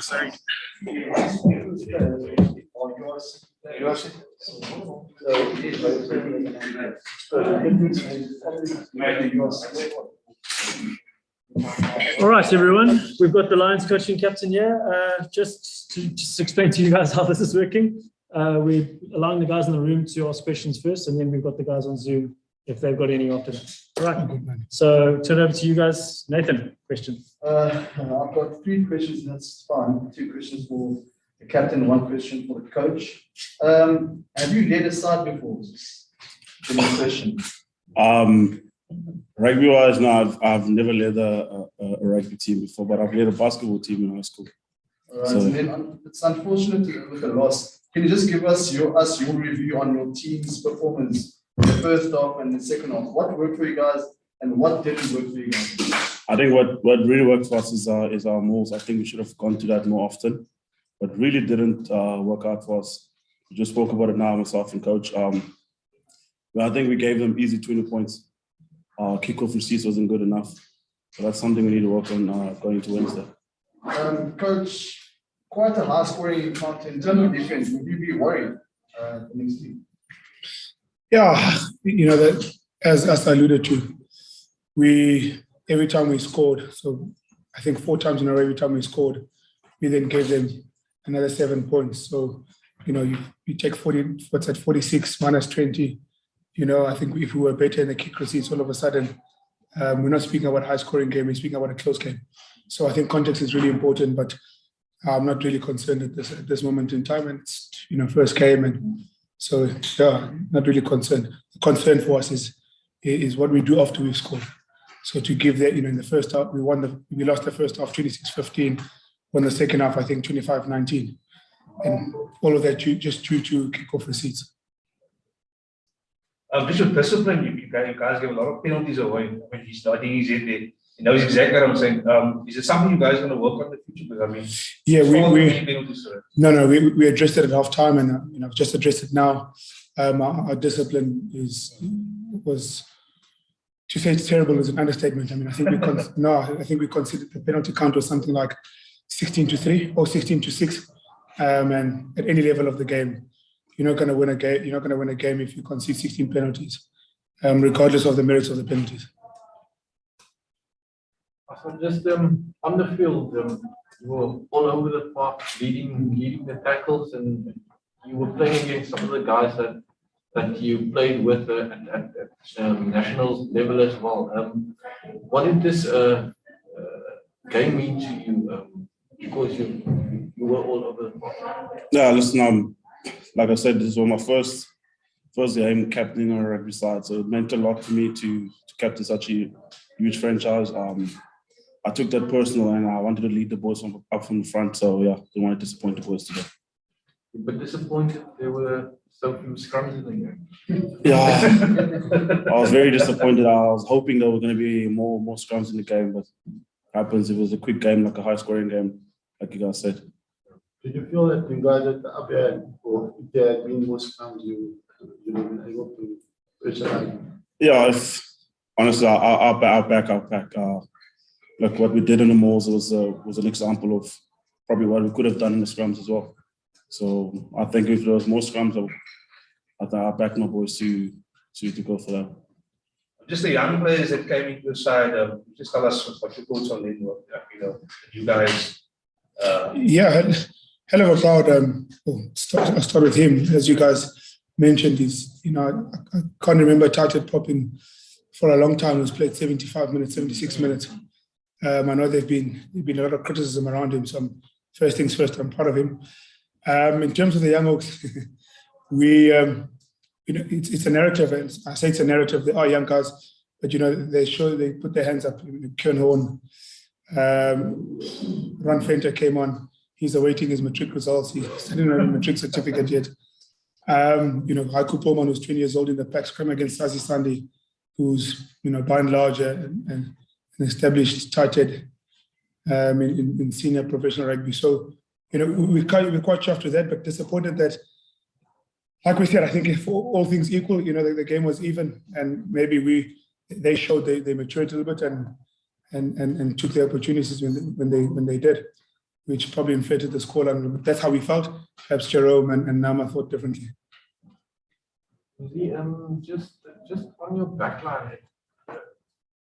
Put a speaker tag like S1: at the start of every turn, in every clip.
S1: Sorry. All right, everyone. We've got the Lions coaching captain here. Just to explain to you guys how this is working. We're allowing the guys in the room to ask questions first, and then we've got the guys on Zoom if they've got any after that. All right. So turn over to you guys. Nathan, question.
S2: I've got 3 questions. That's fine. 2 questions for the captain, 1 question for the coach. Have you led a side before? Question.
S3: Rugby-wise, no, I've never led a rugby team before, but I've led a basketball team in high school.
S2: All right, so, and then it's unfortunate with the loss. Can you just give us your review on your team's performance in the first half and the second half? What worked for you guys and what didn't work for you guys?
S3: I think what really worked for us is our moves. I think we should have gone to that more often, but really didn't work out for us. We just spoke about it now, myself and coach. But I think we gave them easy 20 points. Kickoff receipts wasn't good enough. So that's something we need to work on going to Wednesday.
S2: Coach, quite a high scoring content in terms of defense. Would you be worried the next week?
S4: Yeah, that as I alluded to, every time we scored, so I think 4 times in a row, every time we scored, we then gave them another 7 points. So, you take 40, what's that, 46 minus 20. I think if we were better in the kick receipts, all of a sudden, we're not speaking about a high-scoring game, we're speaking about a close game. So I think context is really important, but I'm not really concerned at this moment in time. And it's, first game, and so yeah, not really concerned. The concern for us is what we do after we've scored. So to give that, in the first half, we lost the first half 26-15, won the second half, I think 25-19, and all of that just due to kick-off receipts.
S5: Just with discipline, you guys give a lot of penalties away. I mean, he's there. He knows exactly what I'm saying. Is it something you guys are going to work on in the future? Because I mean,
S4: yeah, we addressed it at halftime, and I've just addressed it now. Our discipline was, to say it's terrible is an understatement. I mean, I think we considered the penalty count was something like 16-3 or 16-6, and at any level of the game. You're not going to win a game. You're not going to win a game if you concede 16 penalties, regardless of the merits of the penalties.
S6: So just on the field, you were all over the park, leading the tackles, and you were playing against some of the guys that you played with at national level as well. What did this game mean to you? Because you were all over the park.
S3: Yeah, listen. Like I said, this was my first game captaining on a rugby side, so it meant a lot to me to captain such a huge franchise. I took that personal, and I wanted to lead the boys up from the front. So yeah, didn't want to disappoint the boys today.
S6: But disappointed there were so few scrums in the game.
S3: Yeah, I was very disappointed. I was hoping there were going to be more scrums in the game, but happens. It was a quick game, like a high-scoring game, like you guys said.
S7: Did you feel that you guys at the upper end, or if there had been more scrums, you would have been able to pressure?
S3: Yeah, honestly, I'll back. Like what we did in the Moors was an example of probably what we could have done in the scrums as well. So I think if there was more scrums, I'll back my boys to go for that.
S5: Just the young players that came into the side, just tell us what your thoughts on them. You guys.
S4: Yeah, hell of a crowd. I'll start with him. As you guys mentioned, I can't remember Titan popping for a long time. He's played 75 minutes, 76 minutes. I know there's been a lot of criticism around him. So first things first, I'm proud of him. In terms of the young Oaks, it's a narrative. And I say it's a narrative. They are young guys, but they put their hands up. Kern Horn, Ron Fenter came on. He's awaiting his matric results. He didn't have a matric certificate yet. Haiku Poman, who's 20 years old in the pack scrum against Sazi Sandi, who's by and large an established tight head in senior professional rugby. So we're quite chuffed with that, but disappointed that, like we said, I think if all things equal, the game was even, and maybe they showed they matured a little bit and took their opportunities when they did. which probably inflated the scoreline. But that's how we felt. Perhaps Jerome and Nama thought differently.
S6: Just on your backline,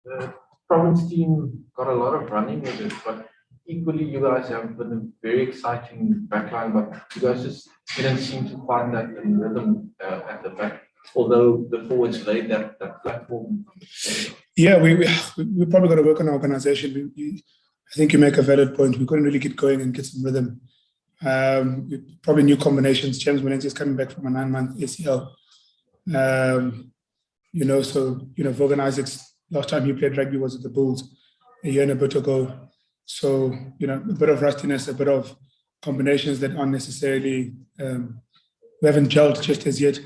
S6: the province team got a lot of running with it, but equally you guys have been a very exciting backline, but you guys just didn't seem to find that rhythm at the back, although the forwards laid that platform.
S4: Yeah, we probably got to work on our organization. I think you make a valid point. We couldn't really get going and get some rhythm. Probably new combinations. James Menezes is coming back from a 9-month ACL. Vogan Isaacs, last time he played rugby was at the Bulls a year and a bit ago. So, a bit of rustiness, a bit of combinations that aren't necessarily, we haven't gelled just as yet.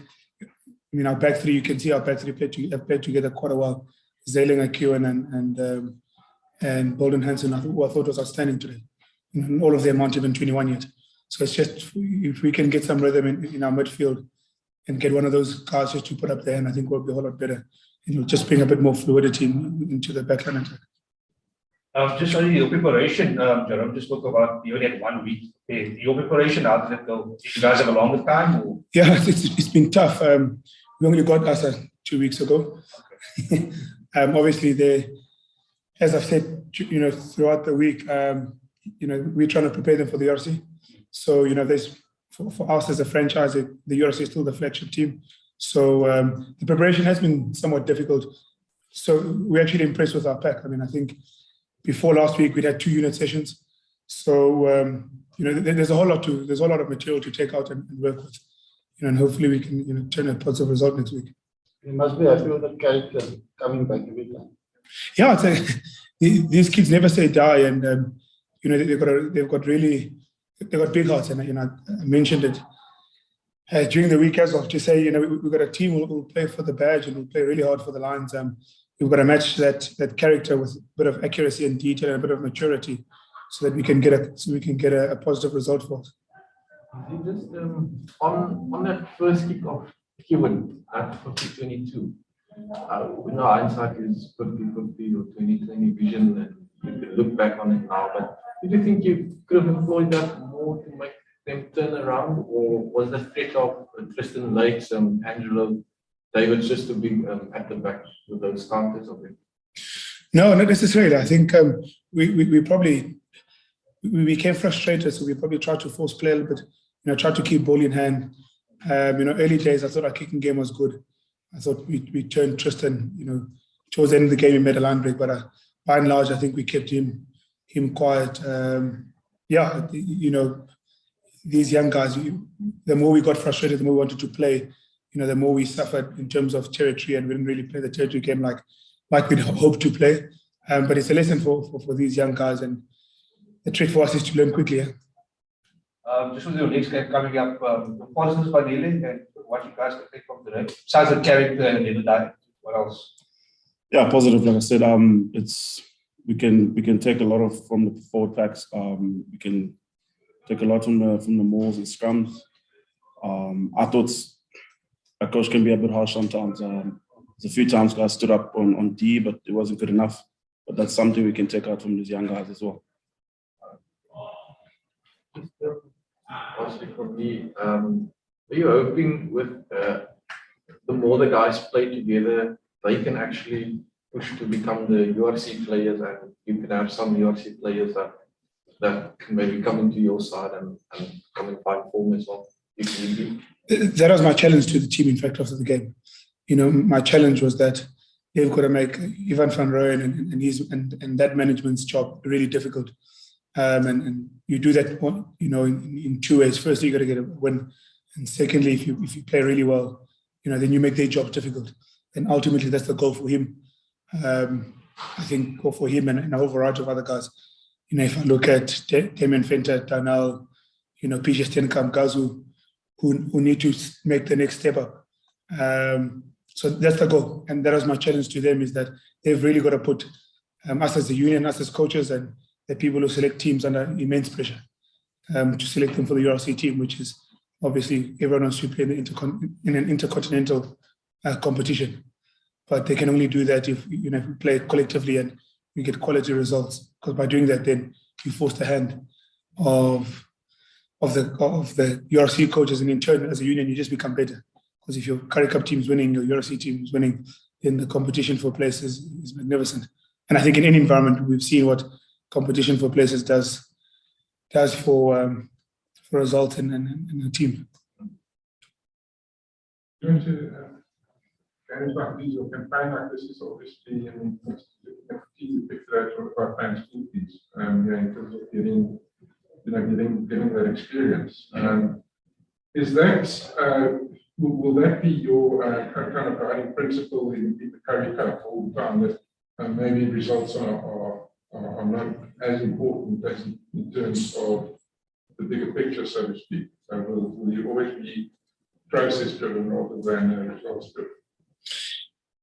S4: I mean, our back three, you can see our back three have played together quite a while. Zayling Akiwan and Bolden Hansen, who I thought was outstanding today. And all of them aren't even 21 yet. So it's just, if we can get some rhythm in our midfield and get one of those guys just to put up there, and I think we'll be a whole lot better. Just bring a bit more fluidity into the backline attack.
S5: Just on your preparation, Jerome just spoke about you only had 1 week. Your preparation, how did it go? Did you guys have a longer time? Or?
S4: Yeah, it's been tough. We only got us 2 weeks ago. Okay. Obviously, as I've said, throughout the week, we're trying to prepare them for the URC. So, there's for us as a franchise, the URC is still the flagship team. So the preparation has been somewhat difficult. So we're actually impressed with our pack. I mean, I think before last week we'd had 2 unit sessions. So there's a whole lot of material to take out and work with. And hopefully we can turn a positive result next week.
S7: You must be happy with the character coming back every time.
S4: Yeah, these kids never say die, and they've got big hearts, and I mentioned it during the week as well, to say we've got a team who'll play for the badge and will play really hard for the Lions. We've got to match that character with a bit of accuracy and detail and a bit of maturity, so that we can get a positive result for us.
S6: Just on that first kick of Cuban at 2022, we know hindsight is 50-50 or 2020 vision, and you can look back on it now. But did you think you could have employed that more to make them turn around, or was the threat of Tristan Lakes and Angelo Davids just to be at the back with those counters of it?
S4: No, not necessarily. I think we became frustrated, so we probably tried to force play a little bit. Tried to keep ball in hand. Early days, I thought our kicking game was good. I thought we turned Tristan, towards the end of the game, he made a line break, but by and large, I think we kept him quiet. These young guys, the more we got frustrated, the more we wanted to play, the more we suffered in terms of territory, and we didn't really play the territory game like we'd hoped to play. But it's a lesson for these young guys, and the trick for us is to learn quickly. Yeah?
S5: Just with your next game coming up, positives by Neely and what you guys can take from today. Besides the character and the day, what else?
S3: Yeah, positive. Like I said, we can take a lot from the forward packs. We can take a lot from the mauls and scrums. I thought a coach can be a bit harsh sometimes. There's a few times guys stood up on D, but it wasn't good enough. But that's something we can take out from these young guys as well.
S6: Honestly, for me, are you hoping with the more the guys play together, they can actually push to become the URC players, and you can have some URC players that can maybe come into your side and come and find form as well?
S4: That was my challenge to the team, in fact, after the game. My challenge was that they've got to make Ivan van Rooyen and that management's job really difficult. And you do that, in 2 ways. Firstly, you got to get a win, and secondly, if you play really well, then you make their job difficult. And ultimately, that's the goal for him. I think for him and a whole variety of other guys. If I look at Damien Fenter, Darnell, PJ Stenkamp, Gazu, who need to make the next step up. So that's the goal, and that was my challenge to them: is that they've really got to put us as the union, us as coaches, and the people who select teams under immense pressure to select them for the URC team, which is obviously everyone wants to play in an intercontinental competition. But they can only do that if we play collectively and we get quality results. Because by doing that, then you force the hand. the URC coaches, and in turn, as a union, you just become better. Because if your Currie Cup team is winning, your URC team is winning, then the competition for places is magnificent. And I think in any environment, we've seen what competition for places does for results in a team.
S8: Going to games like these or campaign like this is obviously, I mean, it's a key picture of our fans' fees, in terms of getting that experience. Is that, will that be your kind of guiding principle in the Currie Cup all the time, that maybe results are not as important as in terms of the bigger picture, so to speak? So will you always be process driven rather than results driven?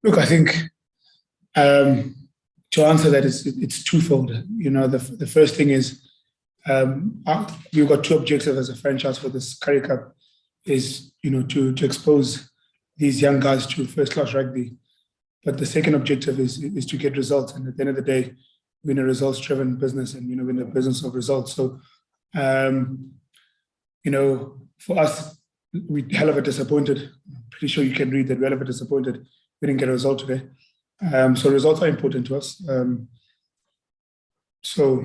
S4: Look, I think to answer that, it's twofold. The first thing is we've got two objectives as a franchise for this Currie Cup, is to expose these young guys to first class rugby. But the second objective is to get results, and at the end of the day, we're in a results driven business, and we're in the business of results. So for us, we're hell of a disappointed. I'm pretty sure you can read that we're hell of a disappointed we didn't get a result today. So results are important to us. So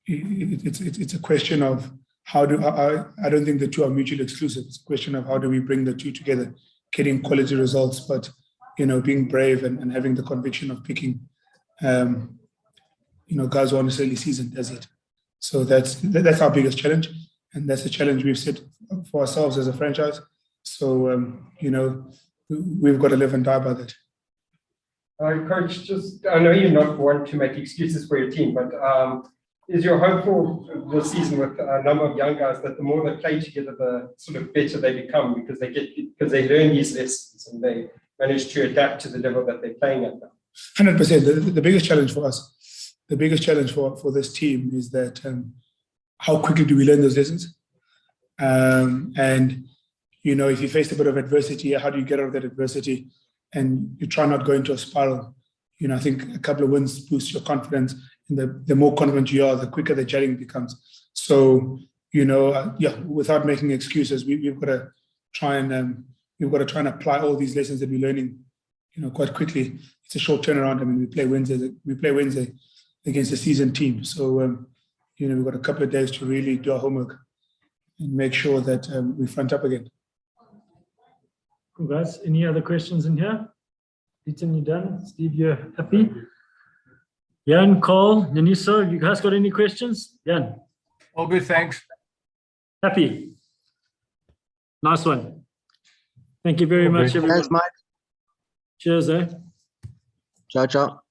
S4: it's a question of I don't think the two are mutually exclusive. It's a question of how do we bring the two together, getting quality results, but being brave and having the conviction of picking guys who aren't necessarily seasoned as yet. So that's our biggest challenge, and that's the challenge we've set for ourselves as a franchise. So we've got to live and die by that.
S9: Coach, I know you're not one to make excuses for your team, but is your hope for this season with a number of young guys that the more they play together, the sort of better they become, because they learn these lessons and they manage to adapt to the level that they're playing at now?
S4: 100%. The biggest challenge for us, the biggest challenge for this team is that how quickly do we learn those lessons? And if you face a bit of adversity, how do you get out of that adversity? And you try not to go into a spiral. I think a couple of wins boost your confidence, and the more confident you are, the quicker the gelling becomes. So, without making excuses, we've got to try and apply all these lessons that we're learning, quite quickly. It's a short turnaround. I mean, we play Wednesday against a seasoned team. So, we've got a couple of days to really do our homework and make sure that we front up again.
S1: Cool, guys. Any other questions in here? Ethan, you done? Steve, you're happy? Jan, Carl, Yaniso, you guys got any questions? Jan?
S10: All good, thanks.
S1: Happy? Nice one. Thank you very much, everyone.
S11: Thanks, Mike.
S1: Cheers, eh?
S11: Ciao, ciao.